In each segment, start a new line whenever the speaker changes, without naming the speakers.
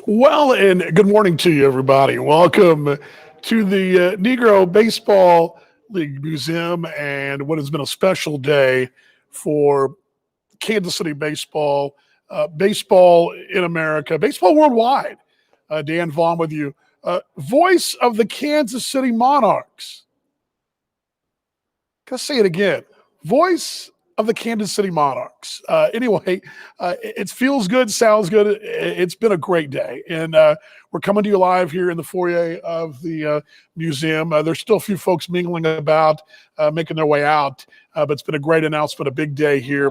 Well, and good morning to you, everybody. Welcome to the Negro Baseball League Museum and what has been a special day for Kansas City baseball, baseball in America, baseball worldwide. Dan Vaughn with you. Voice of the Kansas City Monarchs. Let's say it again. Voice of the Kansas City Monarchs. Anyway, it feels good, sounds good. It's been a great day. And we're coming to you live here in the foyer of the museum. There's still a few folks mingling about, making their way out. But it's been a great announcement, a big day here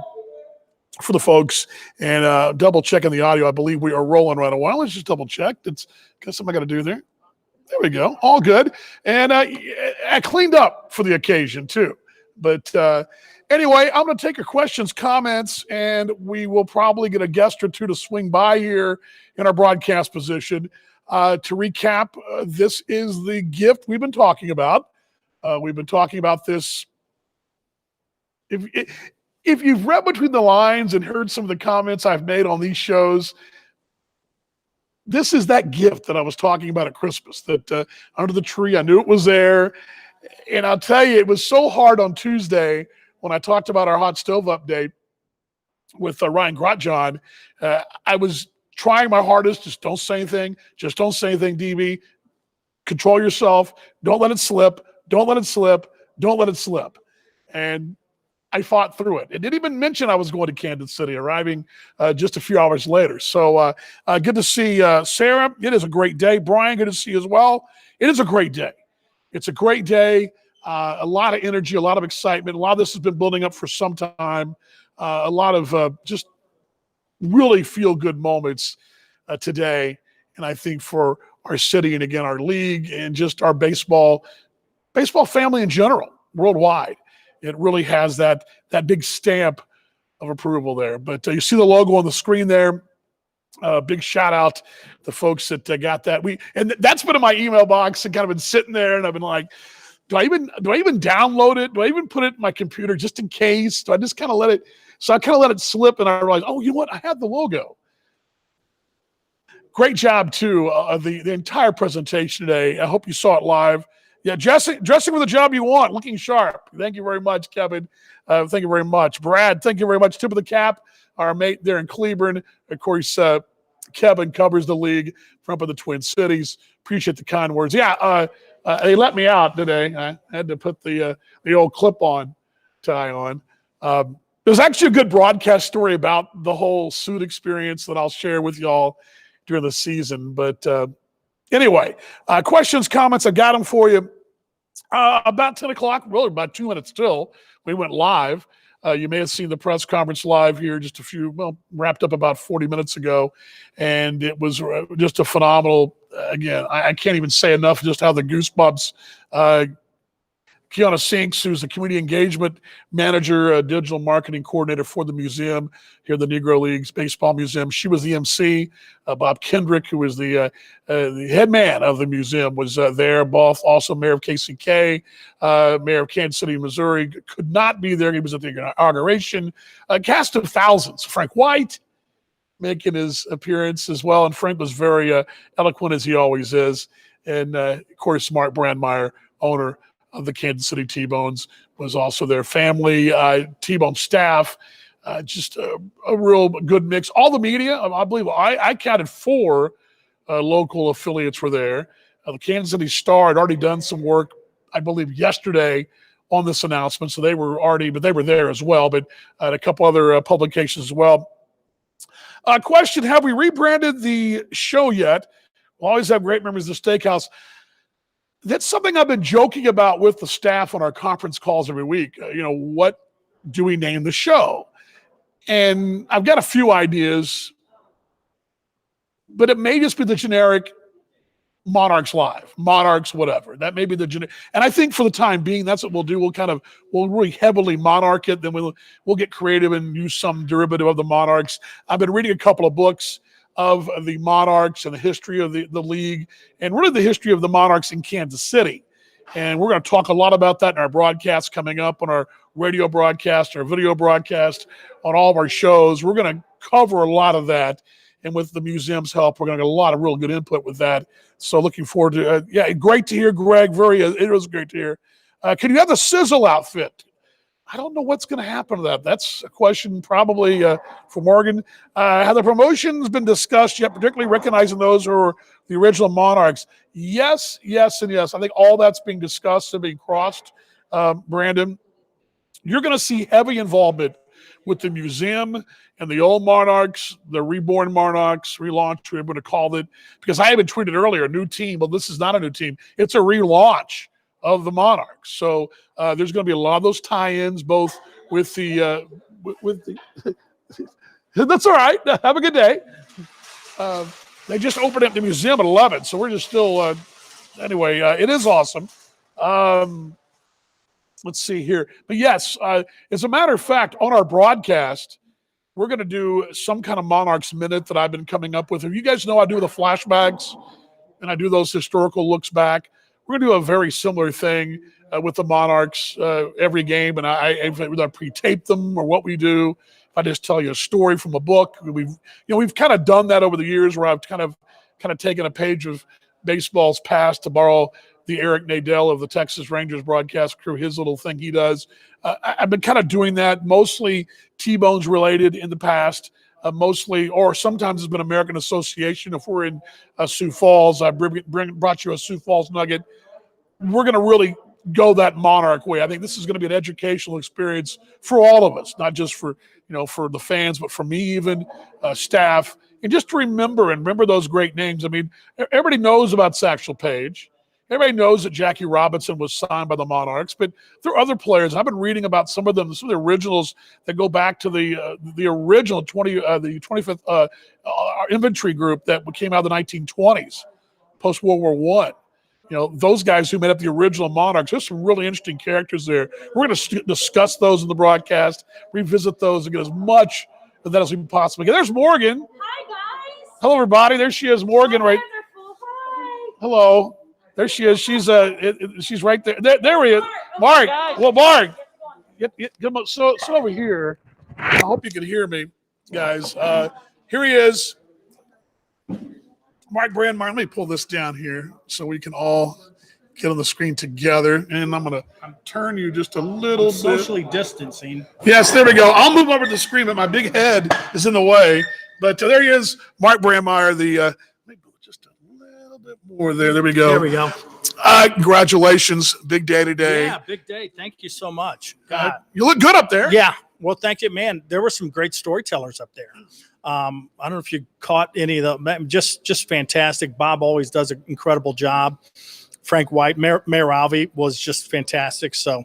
for the folks. And double checking the audio. I believe we are rolling right away. Let's just double check. It's got something I got to do there. There we go. All good. And I cleaned up for the occasion, too. But anyway, I'm going to take your questions, comments, and we will probably get a guest or two to swing by here in our broadcast position. To recap, this is the gift we've been talking about. We've been talking about this. If you've read between the lines and heard some of the comments I've made on these shows, this is that gift that I was talking about at Christmas, that under the tree, I knew it was there. And I'll tell you, it was so hard on Tuesday when I talked about our hot stove update with Ryan Grotjohn. I was trying my hardest. Just don't say anything. Just don't say anything, DB. Control yourself. Don't let it slip. Don't let it slip. Don't let it slip. And I fought through it. It didn't even mention I was going to Kansas City, arriving just a few hours later. So good to see Sarah. It is a great day. Brian, good to see you as well. It is a great day. It's a great day. A lot of energy, a lot of excitement. A lot of this has been building up for some time. A lot of just really feel-good moments today. And I think for our city and, again, our league and just our baseball family in general, worldwide. It really has that big stamp of approval there. But you see the logo on the screen there. Big shout out to folks that got that. And that's been in my email box and kind of been sitting there, and I've been like, do I even download it? Do I even put it in my computer just in case? Do I just kind of let it? So I kind of let it slip, and I realized, oh, you know what? I have the logo. Great job too of the entire presentation today. I hope you saw it live. Yeah, dressing with the job you want, looking sharp. Thank you very much, Kevin. Thank you very much. Brad, thank you very much. Tip of the cap, our mate there in Cleburne. Of course, Kevin covers the league from up in the Twin Cities. Appreciate the kind words. Yeah, they let me out today. I had to put the old clip-on tie on. There's actually a good broadcast story about the whole suit experience that I'll share with y'all during the season. But anyway, questions, comments, I got them for you. About 10 o'clock, really about 2 minutes till, we went live. You may have seen the press conference live here just wrapped up about 40 minutes ago. And it was just a phenomenal, again, I can't even say enough just how the goosebumps. Kiana Sinks, who's the community engagement manager, digital marketing coordinator for the museum here at the Negro Leagues Baseball Museum. She was the MC. Bob Kendrick, who is the head man of the museum, was there. Both also mayor of KCK, mayor of Kansas City, Missouri, could not be there. He was at the inauguration. A cast of thousands. Frank White making his appearance as well. And Frank was very eloquent, as he always is. And, of course, Mark Brandmeier, owner of the Kansas City T-Bones, was also their family, T-Bone staff, just a real good mix. All the media, I believe I counted 4 local affiliates were there. The Kansas City Star had already done some work, I believe, yesterday on this announcement, so they were there as well, but a couple other publications as well. Question, have we rebranded the show yet? We'll always have great memories of the Steakhouse. That's something I've been joking about with the staff on our conference calls every week. What do we name the show? And I've got a few ideas, but it may just be the generic Monarchs Live, Monarchs whatever. That may be the generic. And I think for the time being, that's what we'll do. We'll really heavily Monarch it. Then we'll get creative and use some derivative of the Monarchs. I've been reading a couple of books of the Monarchs and the history of the league, and really the history of the Monarchs in Kansas City. And we're going to talk a lot about that in our broadcast coming up, on our radio broadcast, our video broadcast, on all of our shows. We're going to cover a lot of that and with the museum's help, we're going to get a lot of real good input with that. So looking forward to yeah, great to hear, Greg. It was great to hear. Can you have the sizzle outfit? I don't know what's going to happen to that. That's a question probably for Morgan. Have the promotions been discussed yet, particularly recognizing those who are the original Monarchs? Yes, yes, and yes. I think all that's being discussed and being crossed, Brandon. You're going to see heavy involvement with the museum and the old Monarchs, the reborn Monarchs, relaunch, we're going to call it, because I even tweeted earlier, a new team. Well, this is not a new team. It's a relaunch of the Monarchs. So there's going to be a lot of those tie-ins, both with the that's all right. Have a good day. They just opened up the museum at 11, so we're just still anyway. It is awesome. Let's see here, but yes, as a matter of fact, on our broadcast, we're going to do some kind of Monarchs Minute that I've been coming up with. If you guys know, I do the flashbacks and I do those historical looks back. We're going to do a very similar thing with the Monarchs every game, and I pre-tape them or what we do. If I just tell you a story from a book, we've kind of done that over the years, where I've kind of taken a page of baseball's past, to borrow the Eric Nadel of the Texas Rangers broadcast crew, his little thing he does. I've been kind of doing that, mostly T-Bones related in the past. Mostly, or sometimes it's been American Association. If we're in Sioux Falls, I brought you a Sioux Falls nugget. We're going to really go that Monarch way. I think this is going to be an educational experience for all of us, not just for for the fans, but for me even, staff, and just to remember those great names. I mean, everybody knows about Satchel Paige. Everybody knows that Jackie Robinson was signed by the Monarchs, but there are other players. I've been reading about some of them, some of the originals that go back to the original the 25th infantry group that came out of the 1920s, post World War I. Those guys who made up the original Monarchs. There's some really interesting characters there. We're going to discuss those in the broadcast, revisit those, and get as much of that as we possibly can. There's Morgan.
Hi, guys.
Hello, everybody. There she is, Morgan. Right.
Hi.
Hello. There she is. She's right there. There we is. Mark. Well, Mark. Come so over here. I hope you can hear me, guys. Here he is. Mark Brandmeier. Let me pull this down here so we can all get on the screen together. And I'm going to turn you just a little bit.
Socially distancing.
Yes, there we go. I'll move over to the screen, but my big head is in the way. But there he is, Mark Brandmeier, the just a little bit more there. There we go.
There we go.
Congratulations. Big day today.
Yeah, big day. Thank you so much.
You look good up there.
Yeah. Well, thank you, man. There were some great storytellers up there. I don't know if you caught any of them. Just fantastic. Bob always does an incredible job. Frank White, Mayor Alvey was just fantastic. So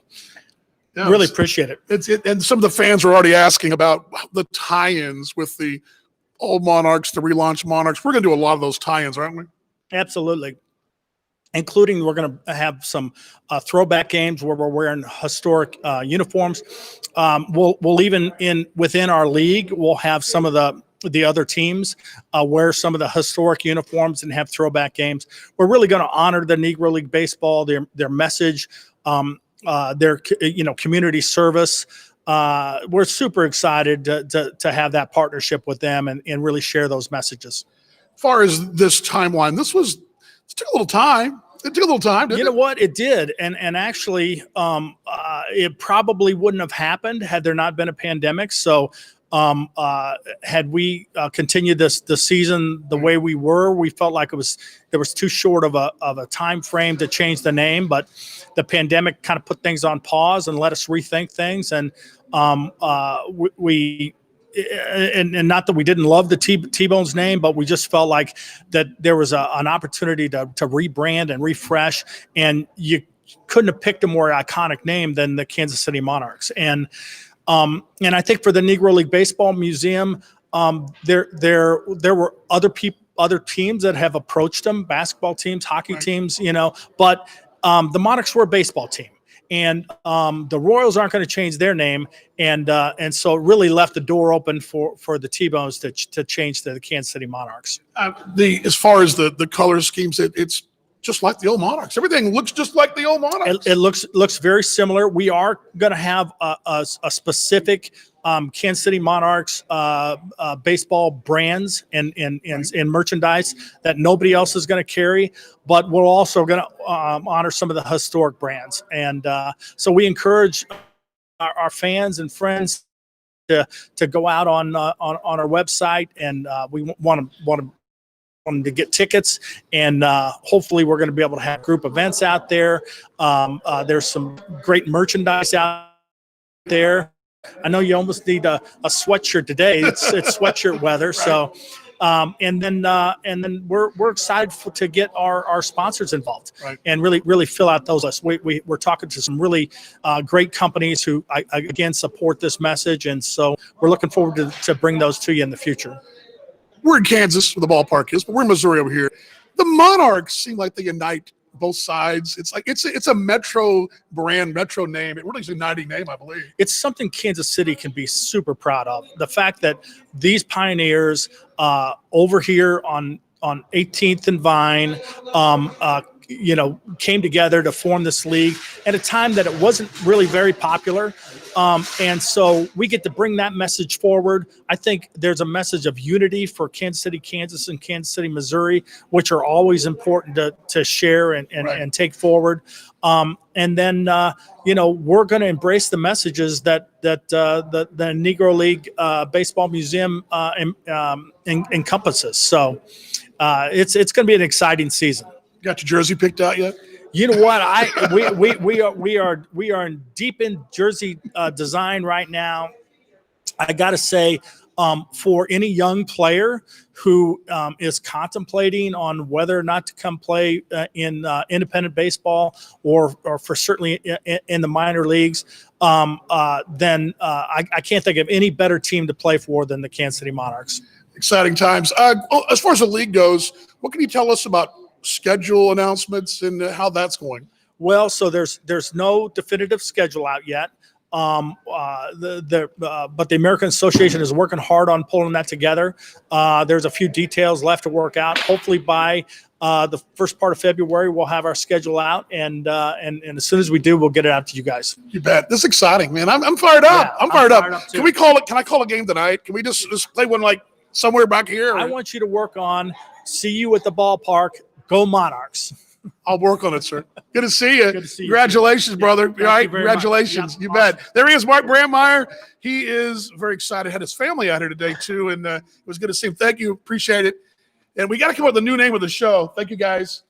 really appreciate it.
And some of the fans are already asking about the tie-ins with the old Monarchs, the relaunched Monarchs. We're going to do a lot of those tie-ins, aren't we?
Absolutely. Including we're going to have some throwback games where we're wearing historic uniforms. We'll even within our league, we'll have some of the other teams wear some of the historic uniforms and have throwback games. We're really going to honor the Negro League Baseball, their message, their community service. We're super excited to have that partnership with them and really share those messages.
As far as this timeline, it took a little time. It took a little time, didn't it?
You know what? It did. And actually, it probably wouldn't have happened had there not been a pandemic. So had we continued the season the way we were, we felt like there was too short of a time frame to change the name. But the pandemic kind of put things on pause and let us rethink things. And we and not that we didn't love the T-Bones name, but we just felt like that there was an opportunity to rebrand and refresh, and you couldn't have picked a more iconic name than the Kansas City Monarchs. And I think for the Negro League Baseball Museum, there were other teams that have approached them, basketball teams, hockey teams, but the Monarchs were a baseball team. And the Royals aren't going to change their name, and so it really left the door open for the T-Bones to change to the Kansas City Monarchs.
As far as the color schemes, it's just like the old Monarchs. Everything looks just like the old Monarchs.
It looks very similar. We are going to have a specific Kansas City Monarchs baseball brands and merchandise that nobody else is going to carry, but we're also going to honor some of the historic brands. And so we encourage our fans and friends to go out on our website, and we want them to get tickets, and hopefully we're going to be able to have group events out there. There's some great merchandise out there. I know you almost need a sweatshirt today. It's sweatshirt weather. Right. So, and then we're excited to get our sponsors involved, right, and really fill out those lists. We're talking to some really great companies who again support this message, and so we're looking forward to bring those to you in the future.
We're in Kansas where the ballpark is, but we're in Missouri over here. The Monarchs seem like they unite both sides. It's like it's a metro brand, metro name. It really is a uniting name, I believe.
It's something Kansas City can be super proud of. The fact that these pioneers over here on 18th and Vine, came together to form this league at a time that it wasn't really very popular. And so we get to bring that message forward. I think there's a message of unity for Kansas City, Kansas, and Kansas City, Missouri, which are always important to share and take forward. And then, we're going to embrace the messages that the Negro League Baseball Museum encompasses. So it's going to be an exciting season.
Got your jersey picked out yet?
You know what? We are deep in jersey design right now. I got to say, for any young player who is contemplating on whether or not to come play in independent baseball or for certainly in the minor leagues, then I can't think of any better team to play for than the Kansas City Monarchs.
Exciting times. As far as the league goes, what can you tell us about schedule announcements and how that's going?
Well, so there's no definitive schedule out yet. But the American Association is working hard on pulling that together. There's a few details left to work out. Hopefully by the first part of February, we'll have our schedule out, and as soon as we do, we'll get it out to you guys.
You bet. This is exciting, man. I'm fired up.
Yeah,
I'm fired up.
Too.
Can I call a game tonight? Can we just play one like somewhere back here?
I want you to work on see you at the ballpark. Go Monarchs.
I'll work on it, sir. Good to see you.
Good to see you.
Congratulations, brother.
Thank
All right,
you very
congratulations.
much.
You
Awesome.
bet. There he is, Mark Brandmeier. He is very excited. Had his family out here today, too, and it was good to see him. Thank you. Appreciate it. And we got to come up with a new name of the show. Thank you, guys.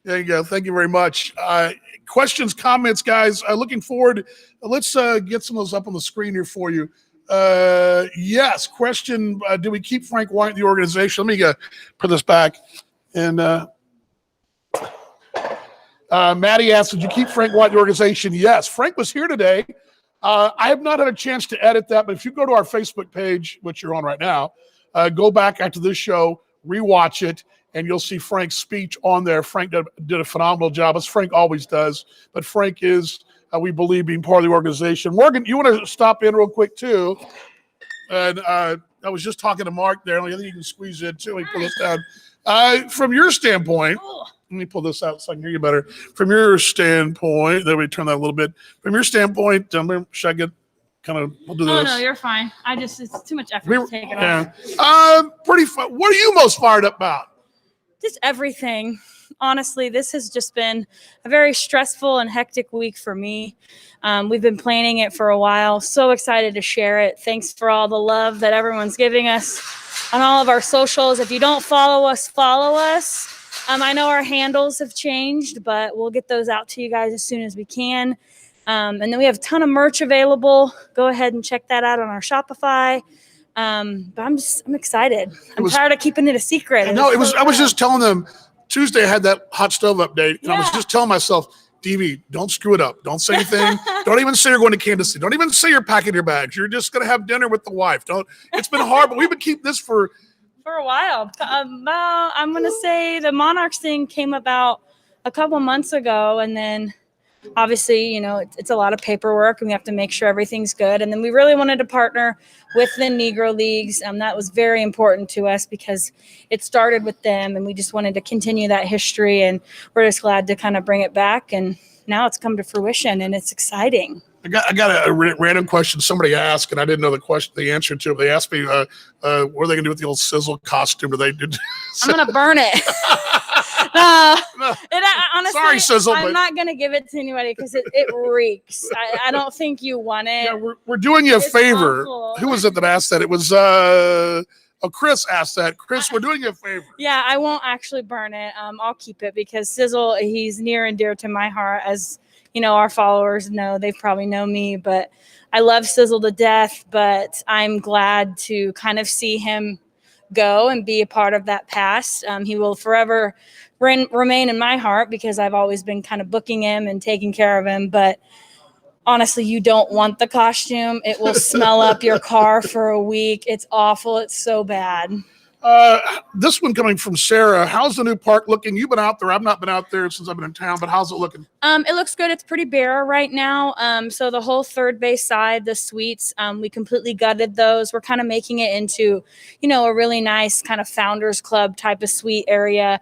There you go. Thank you very much. Questions, comments, guys. Looking forward. Let's get some of those up on the screen here for you. Yes. Question, do we keep Frank White in the organization? Let me put this back. And Maddie asked, did you keep Frank White in the organization? Yes. Frank was here today. I have not had a chance to edit that, but if you go to our Facebook page, which you're on right now, go back after this show, rewatch it, and you'll see Frank's speech on there. Frank did a phenomenal job, as Frank always does. But Frank is, we believe, being part of the organization. Morgan, you want to stop in real quick, too? And I was just talking to Mark there. I think you can squeeze in, too. Let me pull this down. From your standpoint, let me pull this out so I can hear you better. From your standpoint, then we turn that a little bit. From your standpoint, should I get kind of, we'll do this.
Oh, no, you're fine. It's too much effort to take it off.
Pretty fun. What are you most fired up about?
Just everything. Honestly, this has just been a very stressful and hectic week for me. We've been planning it for a while. So excited to share it. Thanks for all the love that everyone's giving us on all of our socials. If you don't follow us, follow us. I know our handles have changed, but we'll get those out to you guys as soon as we can. And then we have a ton of merch available. Go ahead and check that out on our Shopify. But I'm excited. I'm tired of keeping it a secret.
No, I was just telling them Tuesday I had that hot stove update, and I was just telling myself, DB, don't screw it up. Don't say anything. Don't even say you're going to Kansas City. Don't even say you're packing your bags. You're just going to have dinner with the wife. It's been hard, but we've been keeping this for
a while. I'm going to say the Monarchs thing came about a couple months ago, and then obviously, it's a lot of paperwork and we have to make sure everything's good. And then we really wanted to partner with the Negro Leagues. That was very important to us because it started with them and we just wanted to continue that history. And we're just glad to kind of bring it back. And now it's come to fruition and it's exciting.
I got a random question somebody asked, and I didn't know the answer to it. They asked me, what are they going to do with the old Sizzle costume? Or they did.
I'm going to burn it. Honestly,
sorry, Sizzle.
I'm not going to give it to anybody because it reeks. I don't think you want it.
Yeah, we're doing you a favor.
Awful.
Who was it that asked that? It was Chris asked that. Chris, we're doing you a favor.
Yeah, I won't actually burn it. I'll keep it because Sizzle, he's near and dear to my heart. As our followers know, they probably know me, but I love Sizzle to death. But I'm glad to kind of see him go and be a part of that past. He will forever remain in my heart because I've always been kind of booking him and taking care of him. But honestly, you don't want the costume. It will smell up your car for a week. It's awful. It's so bad.
This one coming from Sarah. How's the new park looking? You've been out there. I've not been out there since I've been in town, but how's it looking?
It looks good. It's pretty bare right now. So the whole third base side, the suites, we completely gutted those. We're kind of making it into, a really nice kind of founders club type of suite area.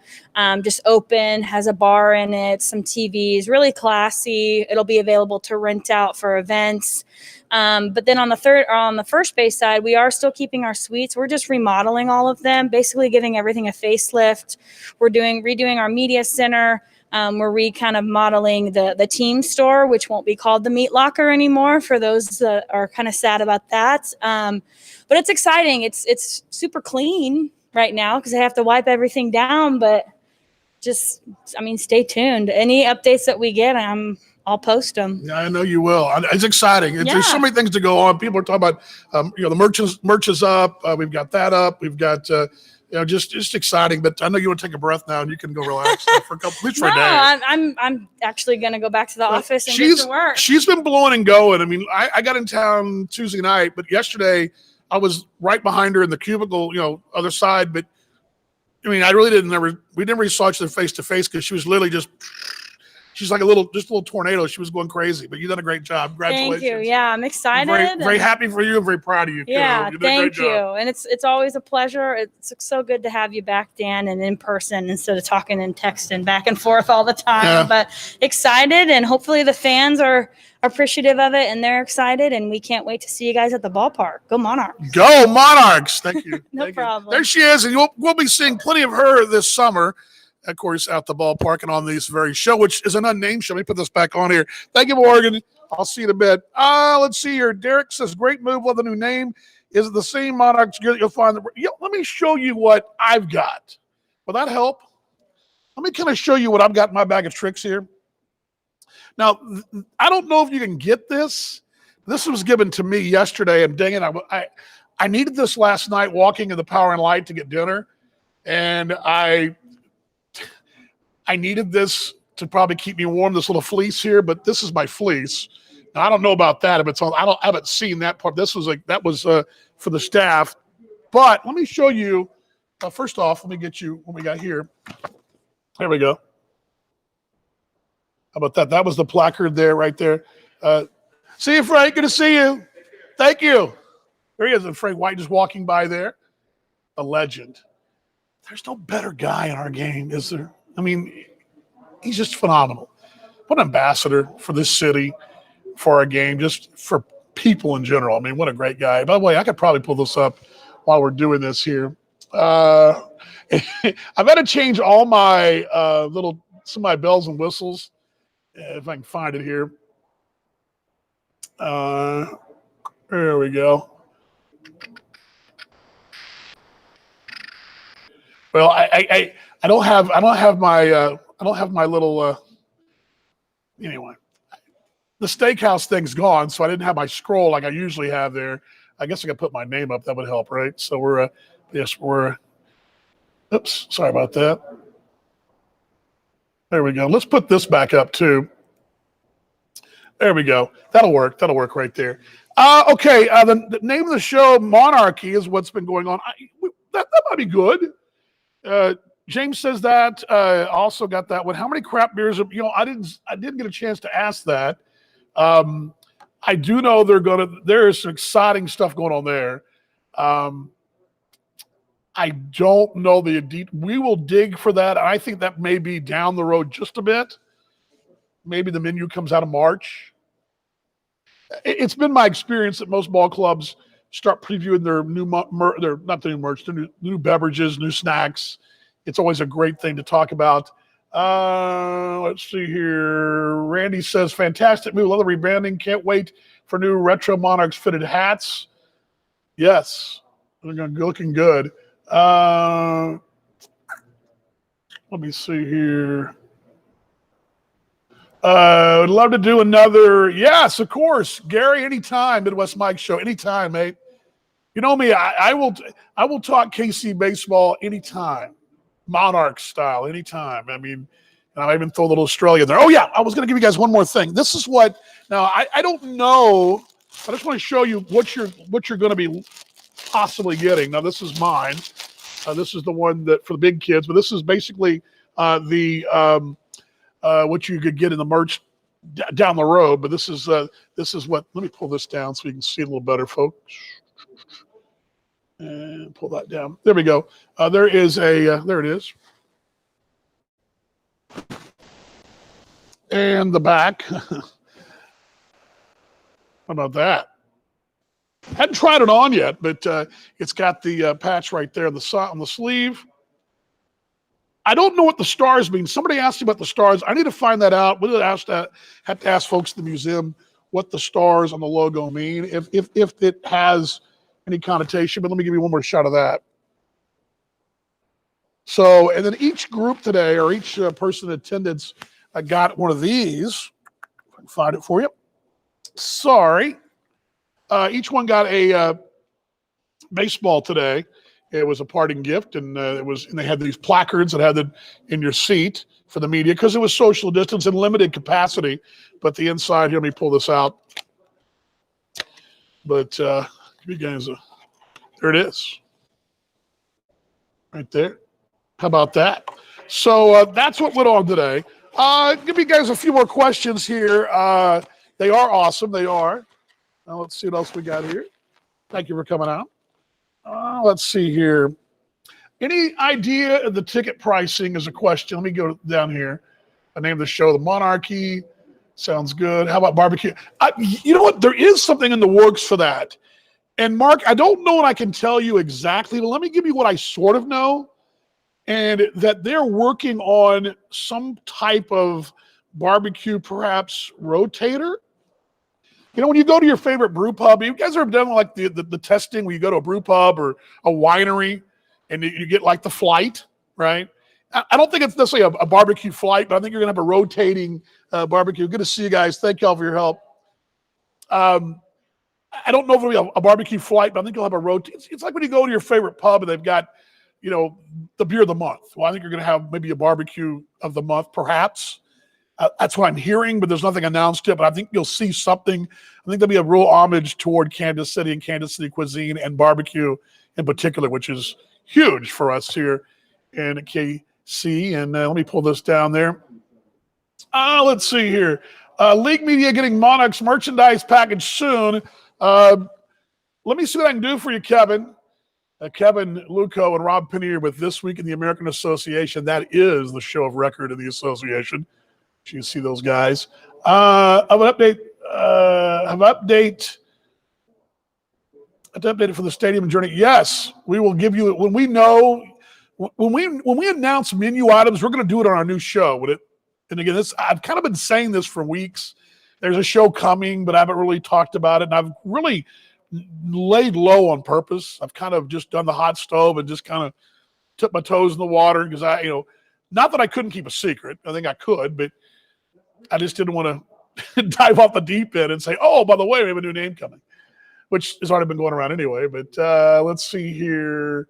Just open, has a bar in it, some TVs, really classy. It'll be available to rent out for events. But then on the first base side, we are still keeping our suites. We're just remodeling all of them, basically giving everything a facelift. We're redoing our media center. We're kind of modeling the team store, which won't be called the Meat Locker anymore for those that are kind of sad about that. But it's exciting. It's super clean right now because I have to wipe everything down, but stay tuned. Any updates that we get, I'll post them.
Yeah, I know you will. It's exciting.
Yeah.
There's so many things to go on. People are talking about, the merch is up. We've got that up. We've got, just exciting. But I know you want to take a breath now and you can go relax for at least for a day.
I'm actually going to go back to the office and get to work.
She's been blowing and going. I mean, I got in town Tuesday night, but yesterday I was right behind her in the cubicle, other side. But I mean, we didn't really saw each other face to face because she was literally she's like a little tornado. She was going crazy, but you've done a great job. Congratulations.
Thank you. Yeah, I'm excited.
I'm very happy for you and very proud of you.
Yeah, thank you.
Job.
And it's always a pleasure. It's so good to have you back, Dan, and in person instead of talking and texting back and forth all the time.
Yeah.
But excited, and hopefully the fans are appreciative of it and they're excited, and we can't wait to see you guys at the ballpark. Go Monarchs.
Go Monarchs. Thank you.
No
Thank
problem.
You. There she is, and we'll be seeing plenty of her this summer. Of course, at the ballpark and on this very show, which is an unnamed show. Let me put this back on here. Thank you, Morgan. I'll see you in a bit. Let's see here. Derek says, great move with a new name. Is it the same Monarchs gear that you'll find? Let me show you what I've got. Will that help? Let me kind of show you what I've got in my bag of tricks here. Now, I don't know if you can get this. This was given to me yesterday, and dang it, I needed this last night walking in the Power and Light to get dinner, and I needed this to probably keep me warm, this little fleece here, but this is my fleece. Now, I don't know about that. If it's on, I haven't seen that part. This was that was for the staff. But let me show you. First off, let me get you what we got here. There we go. How about that? That was the placard there, right there. See you, Frank. Good to see you. Thank you. There he is, and Frank White just walking by there. A legend. There's no better guy in our game, is there? I mean, he's just phenomenal. What an ambassador for this city, for our game, just for people in general. I mean, what a great guy. By the way, I could probably pull this up while we're doing this here. I've got to change all my some of my bells and whistles, if I can find it here. There we go. Well, I don't have my little anyway. The steakhouse thing's gone, so I didn't have my scroll like I usually have there. I guess I could put my name up. That would help, right? So we're oops, sorry about that. There we go. Let's put this back up too. There we go. That'll work. That'll work right there. Okay. The name of the show, Monarchy, is what's been going on. That might be good. James says that. Also got that one. How many craft beers? I didn't get a chance to ask that. I do know there is some exciting stuff going on there. I don't know we will dig for that. I think that may be down the road just a bit. Maybe the menu comes out of March. It's been my experience that most ball clubs start previewing their new beverages, new snacks. It's always a great thing to talk about. Let's see here. Randy says, fantastic move. Love the rebranding. Can't wait for new Retro Monarchs fitted hats. Yes, they're looking good. Let me see here. Would love to do another. Yes, of course, Gary. Anytime, Midwest Mike Show. Anytime, mate. You know me. I will talk KC baseball anytime, Monarch style, anytime. I mean, and I even throw a little Australia there. Oh yeah, I was going to give you guys one more thing. This is what. Now I don't know. I just want to show you what you're going to be possibly getting. Now this is mine. This is the one that for the big kids, but this is basically what you could get in the merch down the road. But this is what. Let me pull this down so you can see it a little better, folks. And pull that down. There we go. There is there it is. And the back. How about that? Hadn't tried it on yet, but it's got the patch right there on the sleeve. I don't know what the stars mean. Somebody asked me about the stars. I need to find that out. We'll have to ask folks at the museum what the stars on the logo mean, if it has any connotation. But let me give you one more shot of that. So, and then each group today, or each person in attendance, got one of these. If I can find it for you. Sorry. Each one got a baseball today. It was a parting gift, and they had these placards that had it in your seat for the media because it was social distance and limited capacity. But the inside here, let me pull this out. But give you guys there it is, right there. How about that? So that's what went on today. Give you guys a few more questions here. They are awesome. They are. Now let's see what else we got here. Thank you for coming out. Let's see here. Any idea of the ticket pricing is a question. Let me go down here. The name of the show, The Monarchy. Sounds good. How about barbecue? You know what? There is something in the works for that. And Mark, I don't know what I can tell you exactly, but let me give you what I sort of know. And that they're working on some type of barbecue, perhaps rotator. You know, when you go to your favorite brew pub, you guys ever done like the testing where you go to a brew pub or a winery and you get like the flight, right? I don't think it's necessarily a barbecue flight, but I think you're going to have a rotating barbecue. Good to see you guys. Thank y'all for your help. I don't know if it'll be a barbecue flight, but I think you'll have a rotate. It's like when you go to your favorite pub and they've got, you know, the beer of the month. Well, I think you're going to have maybe a barbecue of the month, perhaps. That's what I'm hearing, but there's nothing announced yet. But I think you'll see something. I think there'll be a real homage toward Kansas City and Kansas City cuisine and barbecue in particular, which is huge for us here in KC. And let me pull this down there. Let's see here. League Media getting Monarchs merchandise package soon. Let me see what I can do for you, Kevin. Kevin Luco and Rob Pinnier with This Week in the American Association. That is the show of record in the association. You can see those guys. Have an update. Updated for the stadium journey. Yes, we will give you when we know when we announce menu items. We're going to do it on our new show. Would it? And again, I've kind of been saying this for weeks. There's a show coming, but I haven't really talked about it. And I've really laid low on purpose. I've kind of just done the hot stove and just kind of took my toes in the water because not that I couldn't keep a secret. I think I could, but I just didn't want to dive off the deep end and say, oh, by the way, we have a new name coming, which has already been going around anyway. But let's see here.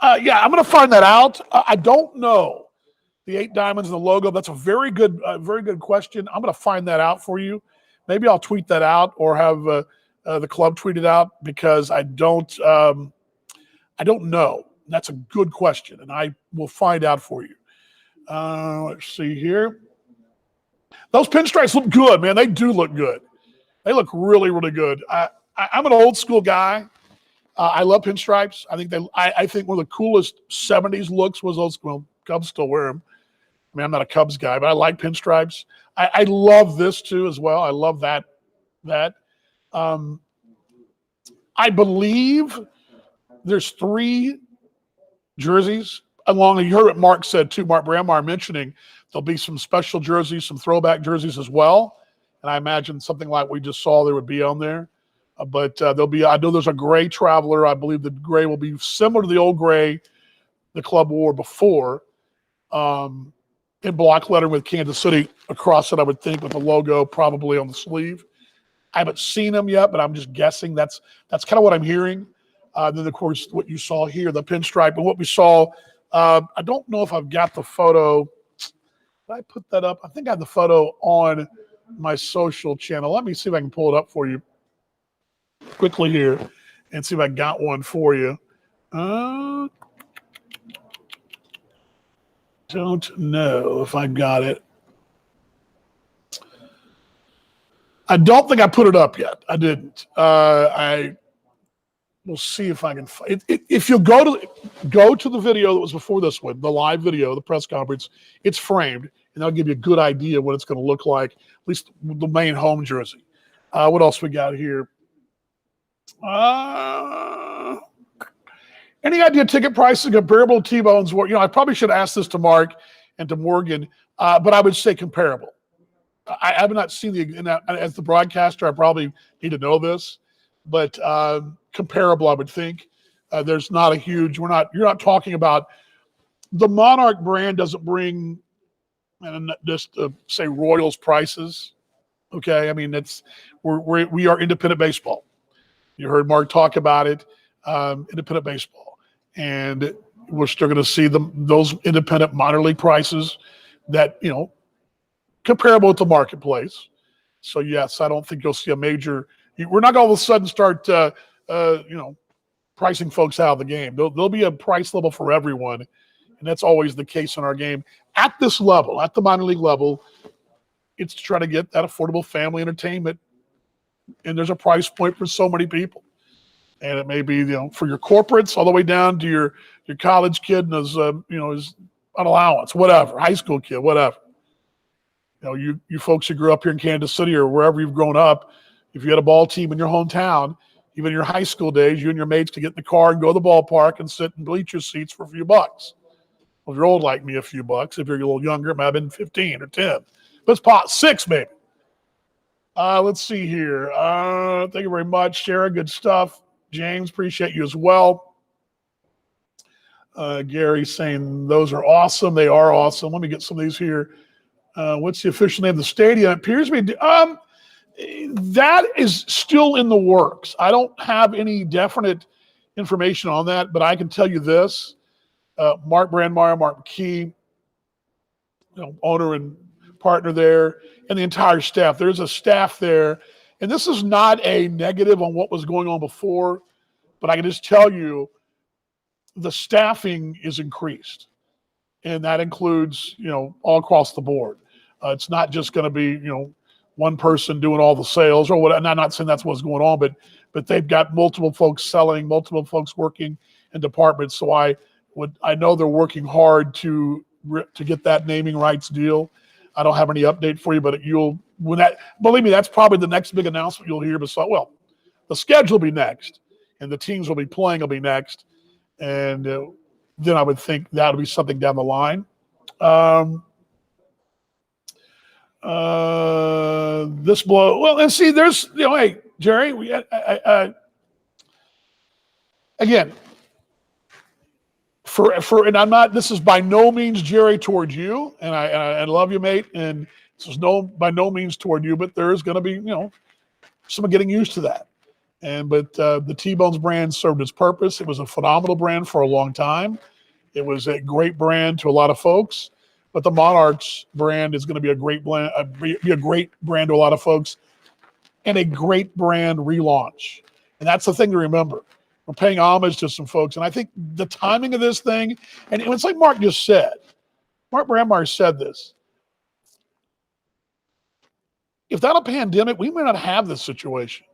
Yeah, I'm going to find that out. I don't know. The 8 diamonds and the logo, that's a very good question. I'm going to find that out for you. Maybe I'll tweet that out or have the club tweet it out because I don't know. That's a good question, and I will find out for you. Let's see here. Those pinstripes look good, man. They do look good. They look really, really good. I'm an old school guy. I love pinstripes. I think one of the coolest 70s looks was those. Well, Cubs still wear them. I mean, I'm not a Cubs guy, but I like pinstripes. I love this too as well. I love that. I believe there's 3 jerseys along. You heard what Mark said too. Mark Brandmeier mentioning there'll be some special jerseys, some throwback jerseys as well. And I imagine something like we just saw there would be on there. But there'll be. I know there's a gray Traveler. I believe the gray will be similar to the old gray the club wore before, in block letter with Kansas City across it. I would think with the logo probably on the sleeve. I haven't seen them yet, but I'm just guessing. That's kind of what I'm hearing. Then of course what you saw here, the pinstripe, and what we saw. I don't know if I've got the photo. Did I put that up? I think I have the photo on my social channel. Let me see if I can pull it up for you quickly here and see if I got one for you. Don't know if I got it. I don't think I put it up yet. I didn't. I will see if I can. If you'll go to the video that was before this one, the live video, the press conference, it's framed, and that'll give you a good idea what it's going to look like. At least the main home jersey. What else we got here? Any idea ticket prices comparable to T-Bones? I probably should ask this to Mark and to Morgan, but I would say comparable. I have not seen as the broadcaster. I probably need to know this, but comparable, I would think. There's not a huge. You're not talking about the Monarch brand doesn't bring, and just say Royals prices. Okay, I mean we are independent baseball. You heard Mark talk about it, independent baseball, and we're still going to see those independent minor league prices that comparable with the marketplace. So yes, I don't think you'll see a major. We're not going to all of a sudden start pricing folks out of the game. There'll be a price level for everyone, and that's always the case in our game. At this level, at the minor league level, it's to try to get that affordable family entertainment, and there's a price point for so many people. And it may be for your corporates all the way down to your college kid and his his allowance, whatever, high school kid, whatever. You folks who grew up here in Kansas City or wherever you've grown up, if you had a ball team in your hometown, even in your high school days, you and your mates could get in the car and go to the ballpark and sit in bleacher seats for a few bucks. Well, if you're old like me, a few bucks. If you're a little younger, it might have been 15 or 10. Let's pop 6 maybe. Let's see here. Thank you very much, Sarah. Good stuff. James, appreciate you as well. Gary saying those are awesome. They are awesome. Let me get some of these here. What's the official name of the stadium? It appears to be that is still in the works. I don't have any definite information on that, but I can tell you this: Mark Brandmeier, Mark McKee, owner and partner there, and the entire staff. There's a staff there, and this is not a negative on what was going on before, but I can just tell you the staffing is increased, and that includes all across the board. It's not just going to be one person doing all the sales or what. And I'm not saying that's what's going on, but they've got multiple folks selling, multiple folks working in departments. So I know they're working hard to get that naming rights deal. I don't have any update for you, but believe me, that's probably the next big announcement you'll hear. The schedule will be next, and the teams will be playing will be next, and then I would think that'll be something down the line. This blow. Well, and see, there's hey Jerry, again. And I'm not. This is by no means, Jerry, toward you, and I love you, mate. And this is by no means toward you, but there is going to be someone getting used to that. But the T-Bones brand served its purpose. It was a phenomenal brand for a long time. It was a great brand to a lot of folks. But the Monarchs brand is going to be a great brand, be a great brand to a lot of folks, and a great brand relaunch. And that's the thing to remember. we're paying homage to some folks. And I think the timing of this thing, and it's like Mark just said, Mark Brandmeier said this. If without a pandemic, we may not have this situation.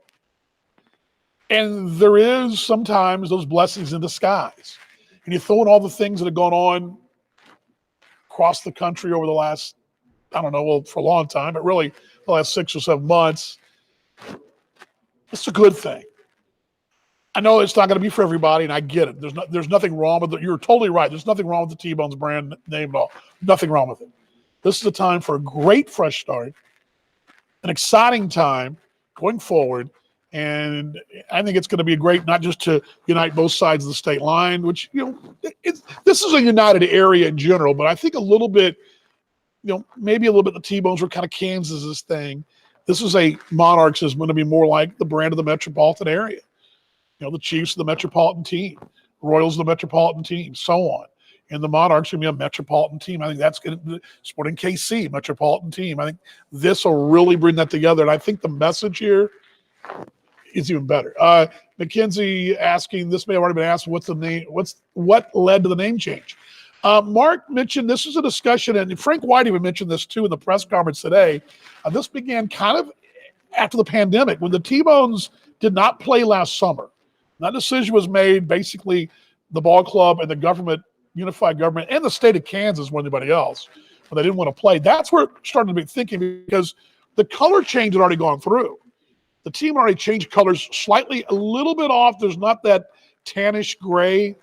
And there is sometimes those blessings in disguise. And you throw in all the things that have gone on across the country over the last, I don't know, well, for a long time, but really the last 6 or 7 months. It's a good thing. I know it's not going to be for everybody, and I get it. There's nothing wrong with it. You're totally right. There's nothing wrong with the T-Bones brand name at all. Nothing wrong with it. This is a time for a great fresh start, an exciting time going forward, and I think it's going to be great not just to unite both sides of the state line, which, this is a united area in general, but I think a little bit, maybe a little bit the T-Bones were kind of Kansas's thing. This is Monarchs is going to be more like the brand of the metropolitan area. The Chiefs are the metropolitan team, Royals are the metropolitan team, so on. And the Monarchs are going to be a metropolitan team. I think that's going to Sporting KC, metropolitan team. I think this will really bring that together. And I think the message here is even better. Mackenzie asking, this may have already been asked, what led to the name change? Mark mentioned this is a discussion, and Frank White even mentioned this too in the press conference today. This began kind of after the pandemic when the T-Bones did not play last summer. That decision was made basically the ball club and the government, unified government, and the state of Kansas more than anybody else, when they didn't want to play. That's where it started to be thinking, because the color change had already gone through. The team already changed colors slightly, a little bit off. There's not that tannish gray,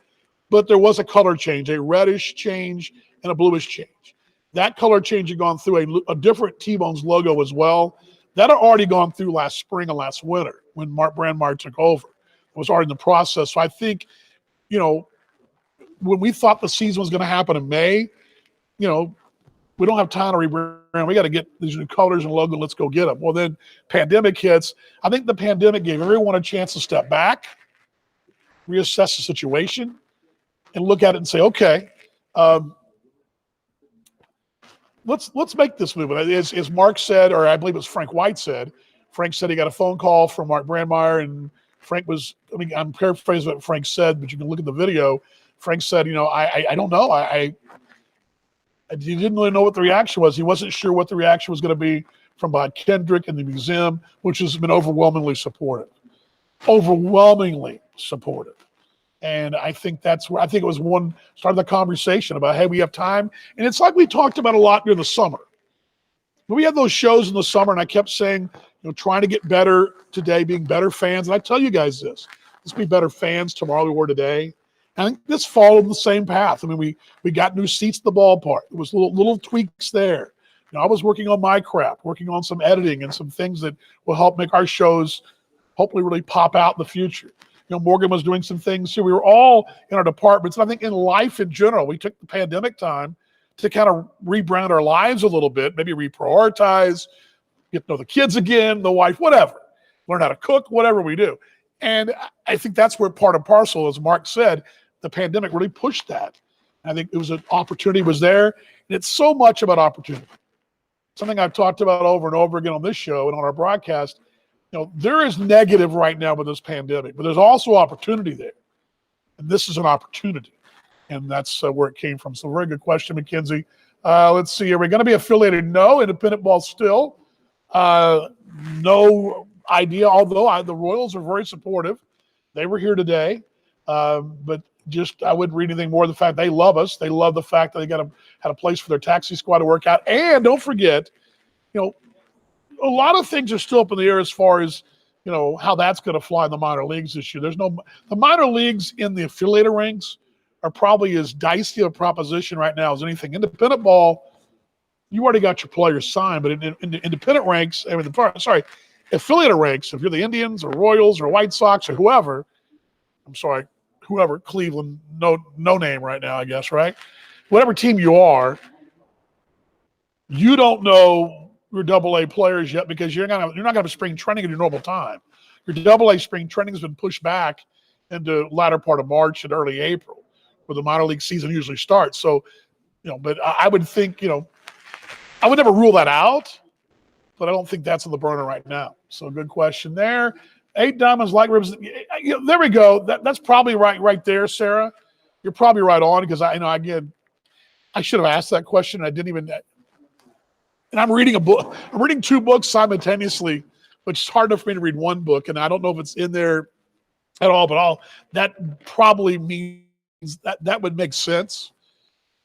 but there was a color change, a reddish change and a bluish change. That color change had gone through a different T-Bones logo as well. That had already gone through last spring and last winter when Mark Brandmeier took over. It was already in the process. So I think, when we thought the season was going to happen in May, we don't have time to rebrand. We got to get these new colors and logo. Let's go get them. Well, then pandemic hits. I think the pandemic gave everyone a chance to step back, reassess the situation, and look at it and say, okay, let's make this move. As Mark said, or I believe it was Frank White said, Frank said he got a phone call from Mark Brandmeier, and Frank was, I'm paraphrasing what Frank said, but you can look at the video. Frank said, I don't know. He didn't really know what the reaction was. He wasn't sure what the reaction was going to be from Bob Kendrick and the museum, which has been overwhelmingly supportive. Overwhelmingly supportive. And I think it was one started the conversation about, hey, we have time. And it's like we talked about a lot during the summer. We had those shows in the summer, and I kept saying, trying to get better today, being better fans. And I tell you guys this, let's be better fans tomorrow than we were today. And I think this followed the same path. I mean, we got new seats at the ballpark. There was little tweaks there. I was working on my craft, working on some editing and some things that will help make our shows hopefully really pop out in the future. Morgan was doing some things too. We were all in our departments. And I think in life in general, we took the pandemic time to kind of rebrand our lives a little bit, maybe reprioritize, get to know the kids again, the wife, whatever, learn how to cook, whatever we do. And I think that's where part and parcel, as Mark said, the pandemic really pushed that. And I think it was an opportunity was there. And it's so much about opportunity. Something I've talked about over and over again on this show and on our broadcast. There is negative right now with this pandemic, but there's also opportunity there. And this is an opportunity. And that's where it came from. So very good question, Mackenzie. Let's see. Are we going to be affiliated? No. Independent ball still. No idea, although the Royals are very supportive. They were here today. But just I wouldn't read anything more than the fact they love us. They love the fact that they had a place for their taxi squad to work out. And don't forget, a lot of things are still up in the air as far as, how that's going to fly in the minor leagues this year. The minor leagues in the affiliated ranks are probably as dicey a proposition right now as anything. Independent ball, you already got your players signed, but in the independent ranks, affiliated ranks, if you're the Indians or Royals or White Sox or whoever, Cleveland, no name right now, I guess, right? Whatever team you are, you don't know your AA players yet because you're not going to have spring training in your normal time. Your AA spring training has been pushed back into latter part of March and early April, where the minor league season usually starts. So, but I would think, I would never rule that out, but I don't think that's on the burner right now. So good question there. 8 diamonds like ribs. There we go. That's probably right there, Sarah. You're probably right on because I should have asked that question. I didn't even. And I'm reading a book. I'm reading 2 books simultaneously, which is hard enough for me to read one book, and I don't know if it's in there at all. But that probably means that would make sense.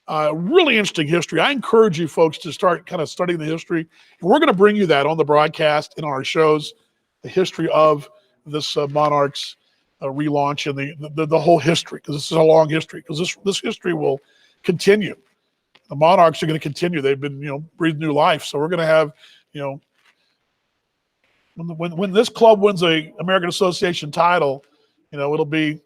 Really interesting history. I encourage you folks to start kind of studying the history. And we're going to bring you that on the broadcast in our shows, the history of this Monarchs relaunch and the whole history, because this is a long history, because this history will continue. The Monarchs are going to continue. They've been, breathing new life. So we're going to have, when this club wins a American Association title, it'll be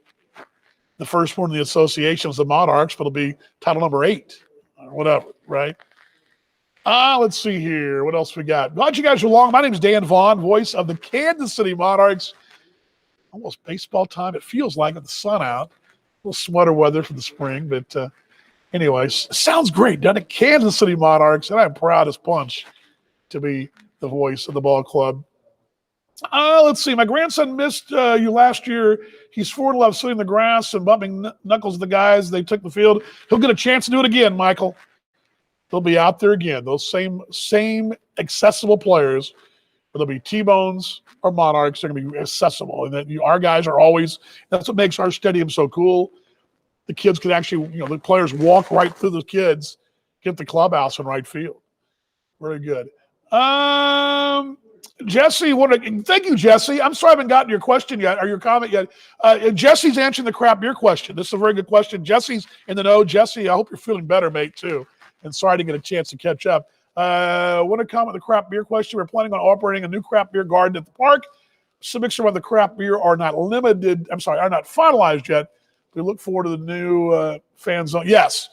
the first one in the association is the Monarchs, but it'll be title number 8 or whatever, right? Let's see here. What else we got? Glad you guys are along. My name is Dan Vaughn, voice of the Kansas City Monarchs. Almost baseball time. It feels like with the sun out. A little sweater weather for the spring, but anyways, sounds great, doesn't it? Kansas City Monarchs, and I'm proud as punch to be the voice of the ball club. Let's see. My grandson missed you last year. He's 4 to love sitting in the grass and bumping knuckles to the guys. They took the field. He'll get a chance to do it again, Michael. They'll be out there again. Those same accessible players, whether it be T-Bones or Monarchs, are going to be accessible. And then our guys are always – that's what makes our stadium so cool. The kids can actually – the players walk right through the kids, get the clubhouse in right field. Very good. Jesse, thank you, Jesse. I'm sorry I haven't gotten your question yet or your comment yet. Jesse's answering the crap beer question. This is a very good question. Jesse's in the know. Jesse, I hope you're feeling better, mate, too. And sorry to get a chance to catch up. Want to comment on the craft beer question? We're planning on operating a new craft beer garden at the park. Submissions on the craft beer are not finalized yet. We look forward to the new fan zone. Yes.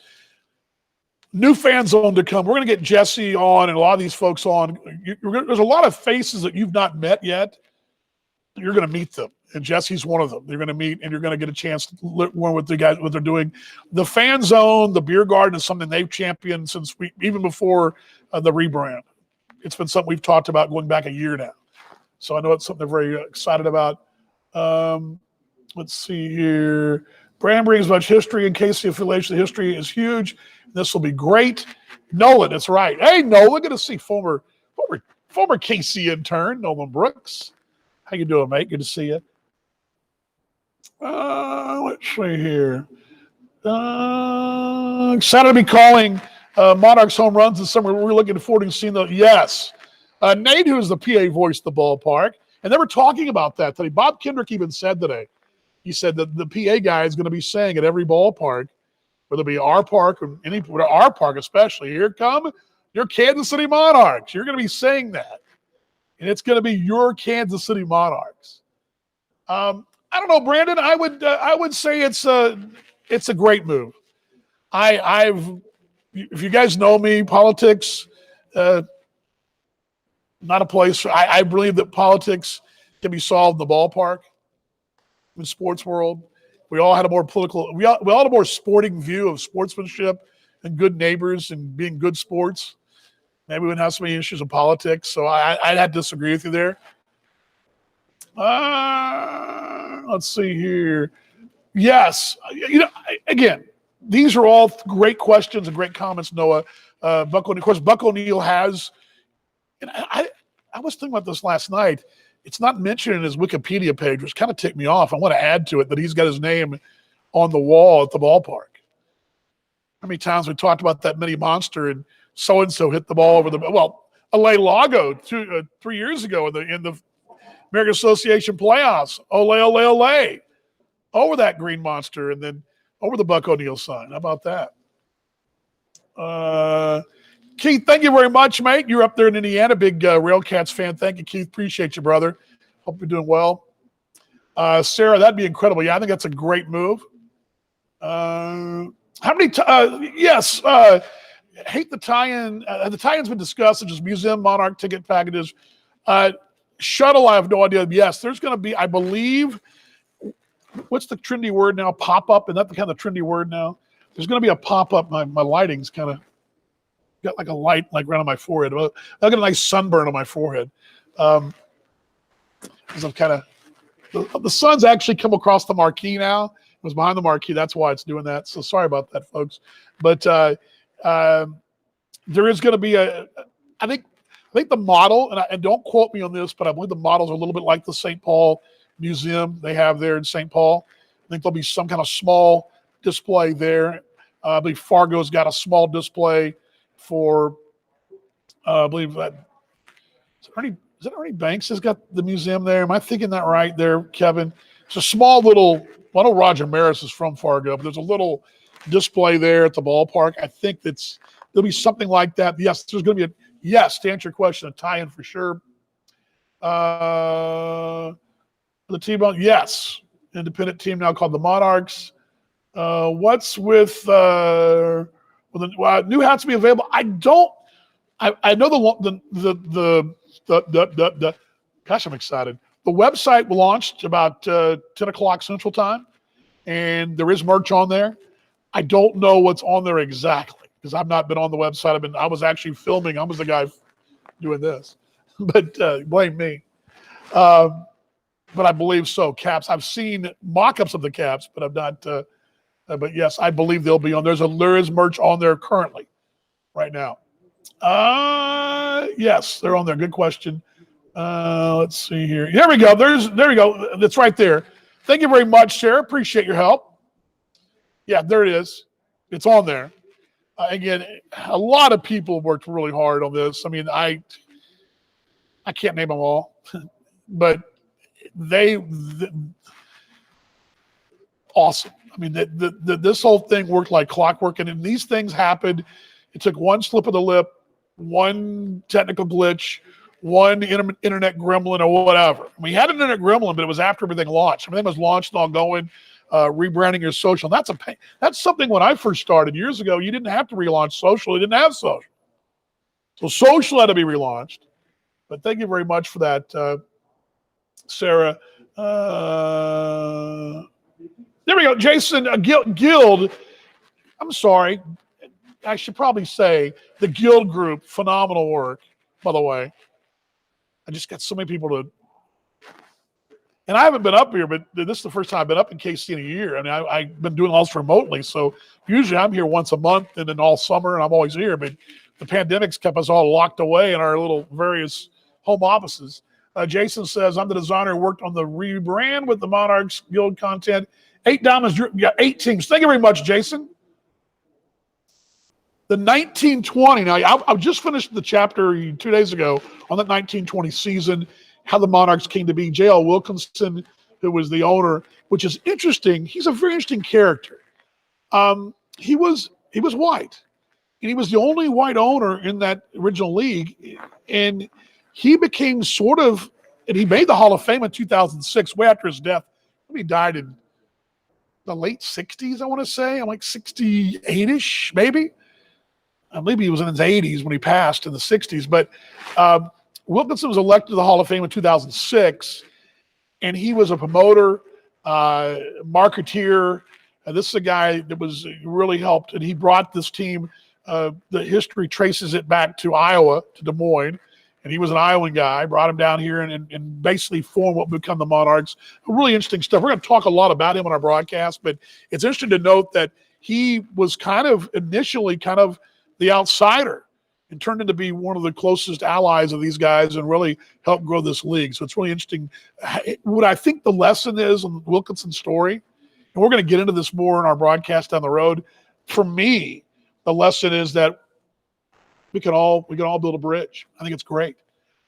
New fan zone to come. We're going to get Jesse on and a lot of these folks on. There's a lot of faces that you've not met yet. You're going to meet them. And Jesse's one of them. You're going to meet and you're going to get a chance to learn what the guys, what they're doing. The fan zone, the beer garden is something they've championed since even before the rebrand. It's been something we've talked about going back a year now. So I know it's something they're very excited about. Let's see here. Brand brings much history. In case the affiliation, the history is huge. This will be great. Nolan, that's right. Hey, Nolan, good to see former KC intern, Nolan Brooks. How you doing, mate? Good to see you. Let's see here. Excited to be calling Monarchs home runs this summer. We're looking forward to seeing those. Yes. Nate, who is the PA voice of the ballpark, and they were talking about that today. Bob Kendrick even said today, he said that the PA guy is going to be saying at every ballpark, whether it be our park or our park especially, here come your Kansas City Monarchs. You're going to be saying that. And it's going to be your Kansas City Monarchs. I don't know, Brandon. I would say it's a great move. If you guys know me, politics, not a place. I believe that politics can be solved in the ballpark, in the sports world. We all had a more political. We all had a more sporting view of sportsmanship and good neighbors and being good sports. Maybe we wouldn't have so many issues of politics. So I'd have to disagree with you there. Let's see here. Yes. Again, these are all great questions and great comments, Noah. Buck O'Neil has, and I was thinking about this last night. It's not mentioned in his Wikipedia page, which kind of ticked me off. I want to add to it that he's got his name on the wall at the ballpark. How many times we talked about that mini monster and so-and-so hit the ball over LA Lago 3 years ago in the American Association playoffs. Ole, ole, ole. Over that green monster and then over the Buck O'Neil sign. How about that? Keith, thank you very much, mate. You're up there in Indiana, big Railcats fan. Thank you, Keith. Appreciate you, brother. Hope you're doing well. Sarah, that'd be incredible. Yeah, I think that's a great move. Yes. Hate the tie-in. The tie-in's been discussed, such as museum, Monarch ticket packages. Shuttle, I have no idea. Yes, there's going to be, I believe, what's the trendy word now? Pop-up? Is that the kind of trendy word now? There's going to be a pop-up. My lighting's kind of got like a light like right on my forehead. I got a nice sunburn on my forehead. Because I'm kind of The sun's actually come across the marquee now. It was behind the marquee. That's why it's doing that. So sorry about that, folks. But there is going to be I think the model, and don't quote me on this, but I believe the models are a little bit like the St. Paul Museum they have there in St. Paul. I think there'll be some kind of small display there. I believe Fargo's got a small display for, I believe that, is it Ernie Banks has got the museum there? Am I thinking that right there, Kevin? It's a small little, I know Roger Maris is from Fargo, but there's a little display there at the ballpark. I think there'll be something like that. Yes, there's going to be yes, to answer your question, a tie-in for sure. The T-Bone, yes. Independent team now called the Monarchs. What's with new hats to be available? I know gosh, I'm excited. The website launched about 10 o'clock Central Time, and there is merch on there. I don't know what's on there exactly because I've not been on the website. I was actually filming. I was the guy doing this, but blame me. But I believe so. Caps. I've seen mock-ups of the caps, but I've not. But yes, I believe they'll be on. There is merch on there currently, right now. Yes, they're on there. Good question. Let's see here. Here we go. There we go. That's right there. Thank you very much, Sarah. Appreciate your help. Yeah, there it is. It's on there. Again, a lot of people worked really hard on this. I mean, I can't name them all, but awesome. I mean, this whole thing worked like clockwork, and these things happened. It took one slip of the lip, one technical glitch, one internet gremlin or whatever. We had an internet gremlin, but it was after everything launched. Everything was launched and all going, rebranding your social. And that's something when I first started years ago, you didn't have to relaunch social. You didn't have social. So social had to be relaunched. But thank you very much for that, Sarah. There we go. Jason, Guild. I'm sorry. I should probably say the Guild Group, phenomenal work, by the way. I just got so many people to, and I haven't been up here, but this is the first time I've been up in KC in a year. I mean, I've been doing all this remotely, so usually I'm here once a month and then all summer, and I'm always here, but the pandemic's kept us all locked away in our little various home offices. Jason says, I'm the designer who worked on the rebrand with the Monarchs Guild content. 8 diamonds, 8 teams. Thank you very much, Jason. The 1920. Now, I just finished the chapter 2 days ago on the 1920 season, how the Monarchs came to be. J.L. Wilkinson, who was the owner, which is interesting. He's a very interesting character. He was white, and he was the only white owner in that original league. And he became and he made the Hall of Fame in 2006, way after his death. He died in the late 60s, I want to say. I'm like 68-ish, maybe. I believe he was in his 80s when he passed in the 60s. But Wilkinson was elected to the Hall of Fame in 2006, and he was a promoter, marketeer. This is a guy that was really helped, and he brought this team. The history traces it back to Iowa, to Des Moines, and he was an Iowan guy. Brought him down here and basically formed what would become the Monarchs. Really interesting stuff. We're going to talk a lot about him on our broadcast, but it's interesting to note that he was initially the outsider and turned into be one of the closest allies of these guys and really helped grow this league. So it's really interesting. What I think the lesson is on Wilkinson's story, and we're going to get into this more in our broadcast down the road. For me, the lesson is that we can all build a bridge. I think it's great.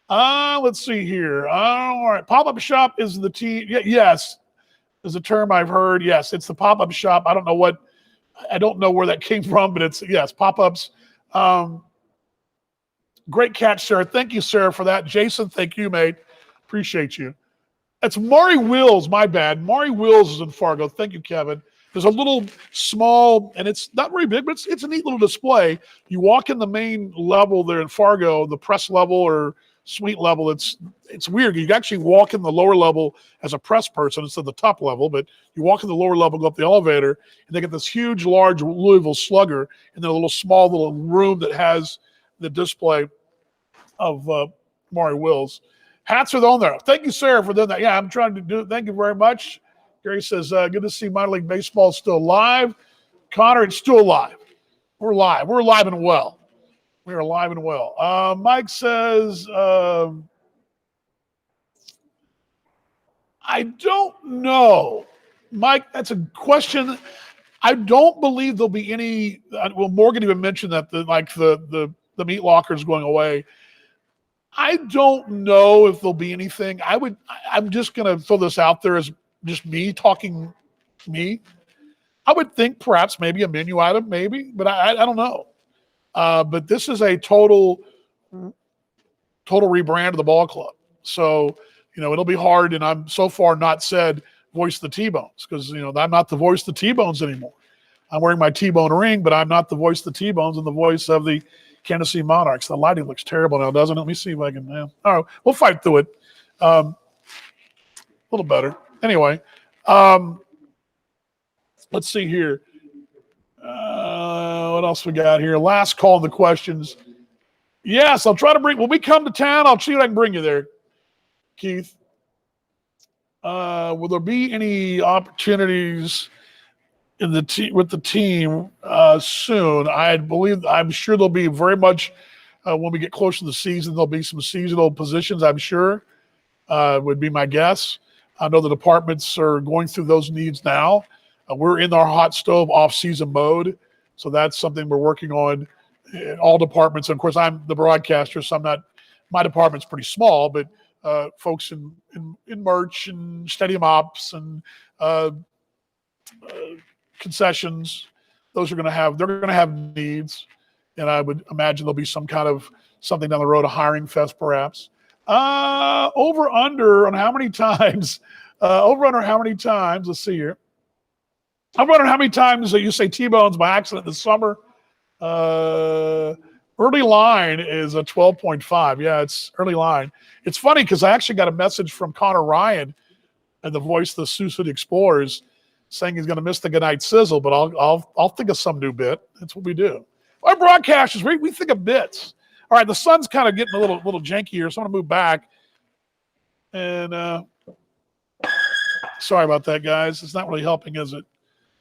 Let's see here. All right. Pop-up shop is the yes, is a term I've heard. Yes, it's the pop-up shop. I don't know where that came from, but it's, yes, pop-ups. Great catch, Sarah. Thank you, Sarah, for that. Jason, thank you, mate. Appreciate you. That's Maury Wills, my bad. Maury Wills is in Fargo. Thank you, Kevin. There's a little small, and it's not very big, but it's a neat little display. You walk in the main level there in Fargo, the press level or suite level. It's weird. You actually walk in the lower level as a press person instead of the top level, but you walk in the lower level, go up the elevator, and they get this huge, large Louisville Slugger in the small little room that has the display of Maury Wills. Hats are on there. Thank you, Sarah, for doing that. Yeah, I'm trying to do it. Thank you very much. Gary says, good to see minor league baseball still alive. Connor, it's still alive. We're live. We're alive and well. We are alive and well. Mike says, I don't know. Mike, that's a question. I don't believe there'll be any. Well, Morgan even mentioned that the meat locker is going away. I don't know if there'll be anything. I'm just going to throw this out there as just me talking me. I would think perhaps maybe a menu item, maybe, but I don't know. But this is a total rebrand of the ball club. So, it'll be hard. And I'm so far not said voice the T-Bones because, I'm not the voice of the T-Bones anymore. I'm wearing my T-Bone ring, but I'm not the voice of the T-Bones and the voice of the Kansas City Monarchs. The lighting looks terrible now, doesn't it? Let me see if I can. Yeah. All right, we'll fight through it. A little better. Anyway, let's see here. What else we got here? Last call on the questions. Yes, I'll try to bring. When we come to town, I'll see what I can bring you there, Keith. Will there be any opportunities with the team soon? I'm sure there'll be very much when we get closer to the season. There'll be some seasonal positions. I'm sure would be my guess. I know the departments are going through those needs now. We're in our hot stove off-season mode, so that's something we're working on in all departments. And of course, I'm the broadcaster, so I'm not. My department's pretty small, but folks in merch and stadium ops and concessions, they're going to have needs, and I would imagine there'll be some kind of something down the road, a hiring fest perhaps. Over under on how many times? Let's see here. I'm wondering how many times that you say T-Bones by accident this summer. Early line is a 12.5. Yeah, it's early line. It's funny because I actually got a message from Connor Ryan and the voice of the Sioux City Explorers saying he's going to miss the Goodnight Sizzle, but I'll think of some new bit. That's what we do. Our broadcasters, we think of bits. All right, the sun's kind of getting a little janky here, so I'm going to move back. And sorry about that, guys. It's not really helping, is it?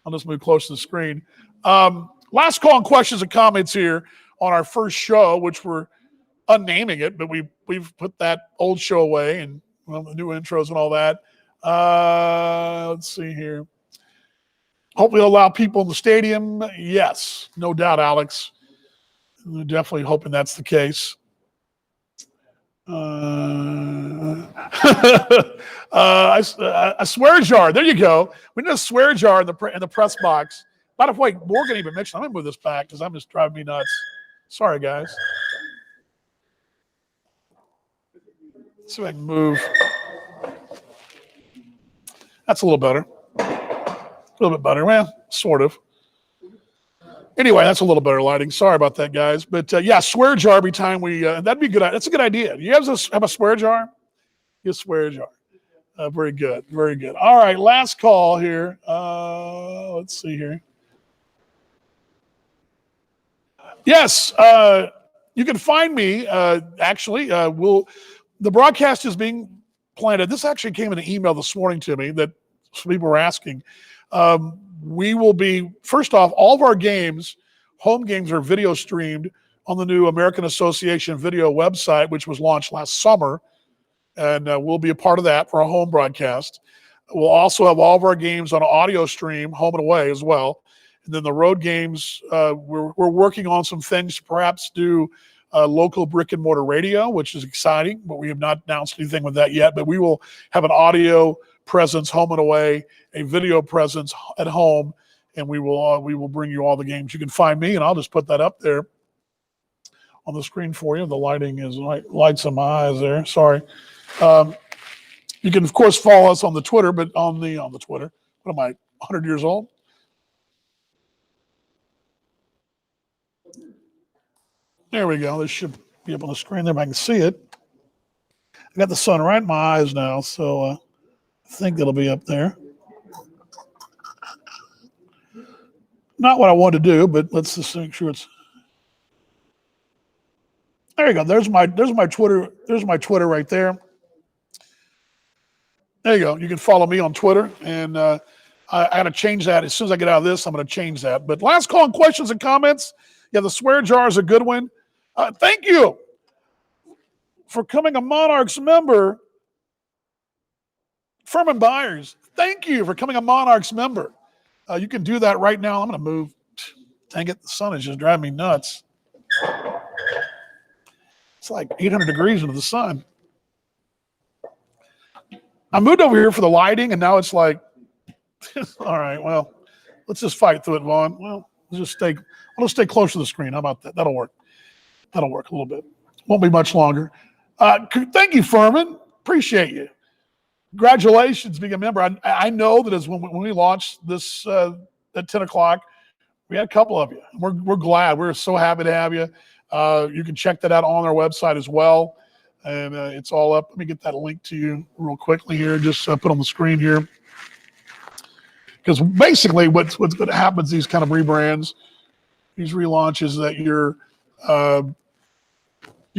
I'll just move close to the screen. Last call on questions and comments here on our first show, which we're unnaming it, but we've put that old show away and the new intros and all that. Let's see here. Hopefully allow people in the stadium. Yes, no doubt, Alex. We're definitely hoping that's the case. A swear jar. There you go. We need a swear jar in the press box. By the way, Morgan even mentioned, I'm going to move this back because I'm just driving me nuts. Sorry, guys. Let's see if I can move. That's a little better. A little bit better. Well, sort of. Anyway, that's a little better lighting. Sorry about that, guys. But yeah, swear jar every time we. That'd be good. That's a good idea. You guys have a swear jar? Get a swear jar. Very good. Very good. All right, last call here. Let's see here. Yes, you can find me. Actually, the broadcast is being planted. This actually came in an email this morning to me that some people were asking. We will be, first off, all of our games, home games, are video streamed on the new American Association video website, which was launched last summer. And we'll be a part of that for our home broadcast. We'll also have all of our games on an audio stream, home and away as well. And then the road games, we're working on some things to perhaps do local brick and mortar radio, which is exciting, but we have not announced anything with that yet. But we will have an audio presence home and away, a video presence at home, and we will bring you all the games. You can find me, and I'll just put that up there on the screen for you. The lighting is lights in my eyes there. Sorry. You can of course follow us on the Twitter, but on the Twitter. What am I, 100 years old? There we go. This should be up on the screen there if I can see it. I got the sun right in my eyes now, so I think it'll be up there. Not what I want to do, but let's just make sure it's. There you go. There's my Twitter. There's my Twitter right there. There you go. You can follow me on Twitter, and I got to change that as soon as I get out of this. I'm going to change that. But last call on questions and comments. Yeah, the swear jar is a good one. Thank you for coming a Monarchs member, Furman Byers. Thank you for coming a Monarchs member. You can do that right now. I'm going to move. Dang it, the sun is just driving me nuts. It's like 800 degrees into the sun. I moved over here for the lighting, and now it's like, all right, well, let's just fight through it, Vaughn. Well, I'll just stay close to the screen. How about that? That'll work. That'll work a little bit. Won't be much longer. Thank you, Furman. Appreciate you. Congratulations being a member. I know that as when we launched this at 10 o'clock, we had a couple of you. We're glad. We're so happy to have you. You can check that out on our website as well. And it's all up. Let me get that link to you real quickly here. Just put on the screen here. Because basically what's going to happen is these kind of rebrands, these relaunches that you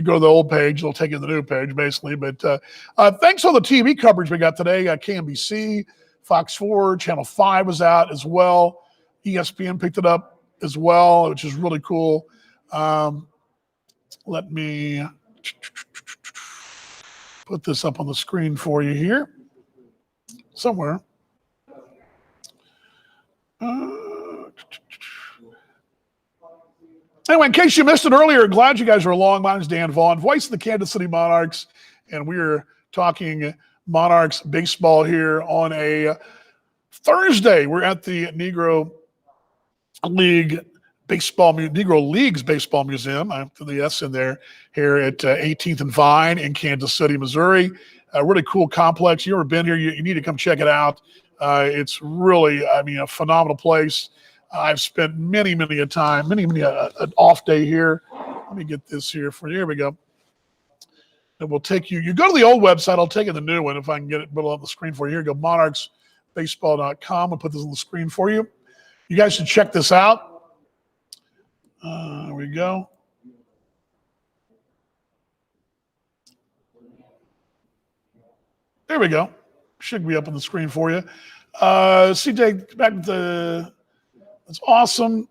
go to the old page, it'll take you to the new page basically. But thanks for the TV coverage we got today. KNBC, Fox 4, Channel 5 was out as well. ESPN picked it up as well, which is really cool. Let me put this up on the screen for you here somewhere. Anyway, in case you missed it earlier, glad you guys are along. My name is Dan Vaughn, voice of the Kansas City Monarchs, and we're talking Monarchs baseball here on a Thursday. We're at the Negro Leagues Baseball Museum. I put the S in there here at 18th and Vine in Kansas City, Missouri. A really cool complex. You ever been here? You need to come check it out. It's really, a phenomenal place. I've spent many an off day here. Let me get this here for you. Here we go. And we'll take you. You go to the old website. I'll take you to the new one if I can get it put on the screen for you. Here you go, monarchsbaseball.com. I'll put this on the screen for you. You guys should check this out. There we go. There we go. Should be up on the screen for you. CJ, back to the. That's awesome.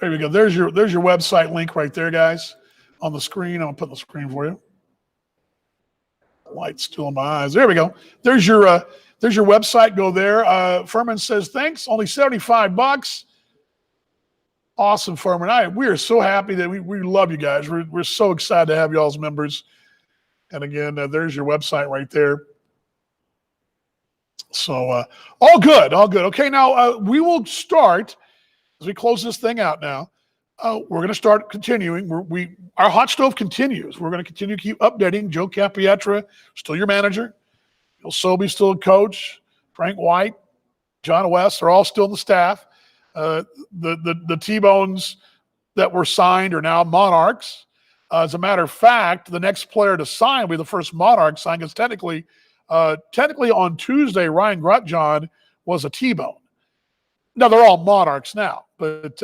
There we go. There's your website link right there, guys, on the screen. I'll put the screen for you. Light's still in my eyes. There we go. There's your website. Go there. Furman says thanks. Only $75. Awesome, Furman. We are so happy that we love you guys. We're so excited to have you all as members. And again, there's your website right there. So all good. Okay, now we will start as we close this thing out. Now we're going to start continuing. Our hot stove continues. We're going to continue to keep updating. Joe Capietra, still your manager. Bill Sobey, still a coach. Frank White, John West, they're all still in the staff. The T-Bones that were signed are now Monarchs. As a matter of fact, the next player to sign will be the first Monarch sign, because technically on Tuesday, Ryan Grutjohn was a T-Bone. Now, they're all Monarchs now, but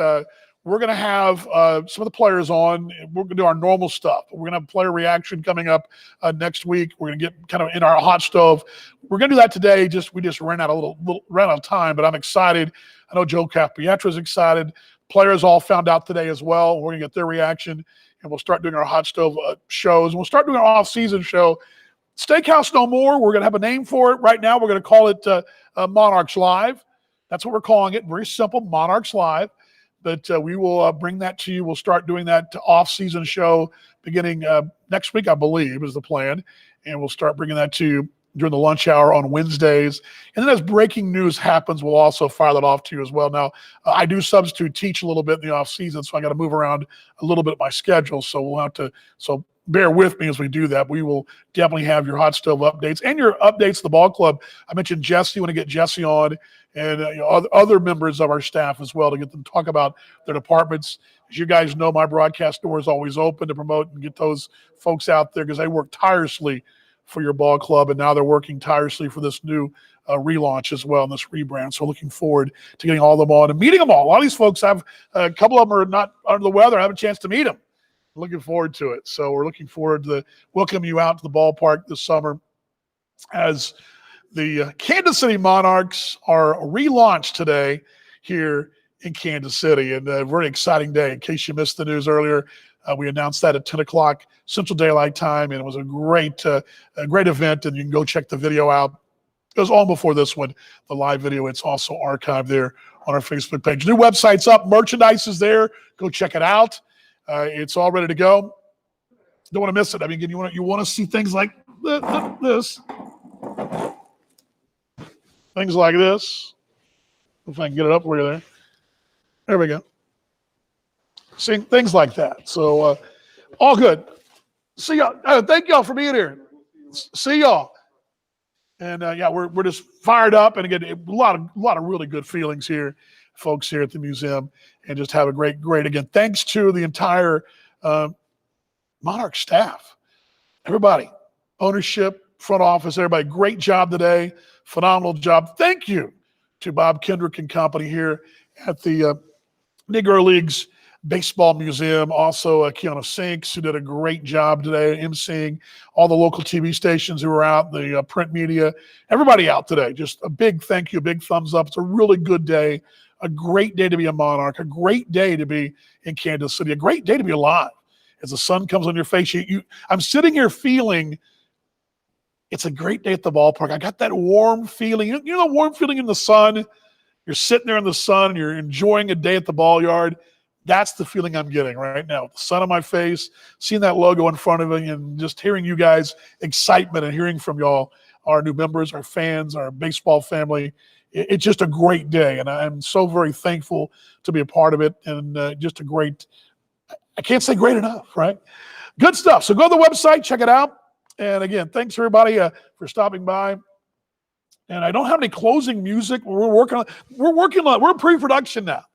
we're going to have some of the players on. We're going to do our normal stuff. We're going to have player reaction coming up next week. We're going to get kind of in our hot stove. We're going to do that today. We just ran out of time, but I'm excited. I know Joe Capietra is excited. Players all found out today as well. We're going to get their reaction, and we'll start doing our hot stove shows. We'll start doing our off-season show. Steakhouse No More. We're going to have a name for it. Right now, we're going to call it Monarchs Live. That's what we're calling it. Very simple, Monarchs Live. But we will bring that to you. We'll start doing that off-season show beginning next week, I believe, is the plan. And we'll start bringing that to you during the lunch hour on Wednesdays. And then as breaking news happens, we'll also fire that off to you as well. Now, I do substitute teach a little bit in the off-season, so I got to move around a little bit my schedule. So we'll have to bear with me as we do that. We will definitely have your hot stove updates and your updates to the ball club. I mentioned Jesse. Want to get Jesse on, and other members of our staff as well, to get them to talk about their departments. As you guys know, my broadcast door is always open to promote and get those folks out there, because they work tirelessly for your ball club, and now they're working tirelessly for this new relaunch as well, and this rebrand. So looking forward to getting all of them on and meeting them all. A lot of these folks have a couple of them are not under the weather. I have a chance to meet them. Looking forward to it. So we're looking forward to welcoming you out to the ballpark this summer as the Kansas City Monarchs are relaunched today here in Kansas City. And a very exciting day. In case you missed the news earlier, we announced that at 10 o'clock Central Daylight Time, and it was a great event, and you can go check the video out. It was all before this one, the live video. It's also archived there on our Facebook page. New website's up. Merchandise is there. Go check it out. It's all ready to go. Don't want to miss it. I mean, you want to see things like this. Things like this. If I can get it up for you there. There we go. See, things like that. So, all good. See y'all. Thank y'all for being here. See y'all. And yeah, we're just fired up, and again, a lot of really good feelings here, folks here at the museum, and just have a great again. Thanks to the entire Monarch staff, everybody, ownership, front office, everybody. Great job today, phenomenal job. Thank you to Bob Kendrick and company here at the Negro Leagues Baseball Museum. Also, Kiana Sinks, who did a great job today emceeing, all the local TV stations who were out, the print media, everybody out today. Just a big thank you, a big thumbs up. It's a really good day, a great day to be a Monarch, a great day to be in Kansas City, a great day to be alive. As the sun comes on your face, I'm sitting here feeling it's a great day at the ballpark. I got that warm feeling. You know the warm feeling in the sun? You're sitting there in the sun, you're enjoying a day at the ball yard. That's the feeling I'm getting right now. The sun on my face, seeing that logo in front of me, and just hearing you guys' excitement and hearing from y'all, our new members, our fans, our baseball family. It's just a great day, and I'm so very thankful to be a part of it, and just a great – I can't say great enough, right? Good stuff. So go to the website, check it out. And, again, thanks, everybody, for stopping by. And I don't have any closing music. We're in pre-production now.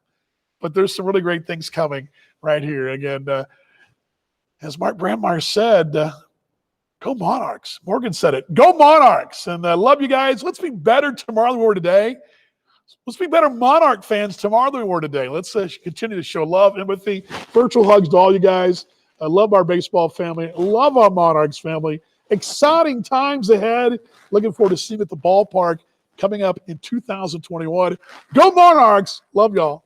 But there's some really great things coming right here. Again, as Mark Brandmeier said, go Monarchs. Morgan said it. Go Monarchs. And I love you guys. Let's be better tomorrow than we were today. Let's be better Monarch fans tomorrow than we were today. Let's continue to show love, empathy, virtual hugs to all you guys. I love our baseball family. Love our Monarchs family. Exciting times ahead. Looking forward to seeing you at the ballpark coming up in 2021. Go Monarchs. Love y'all.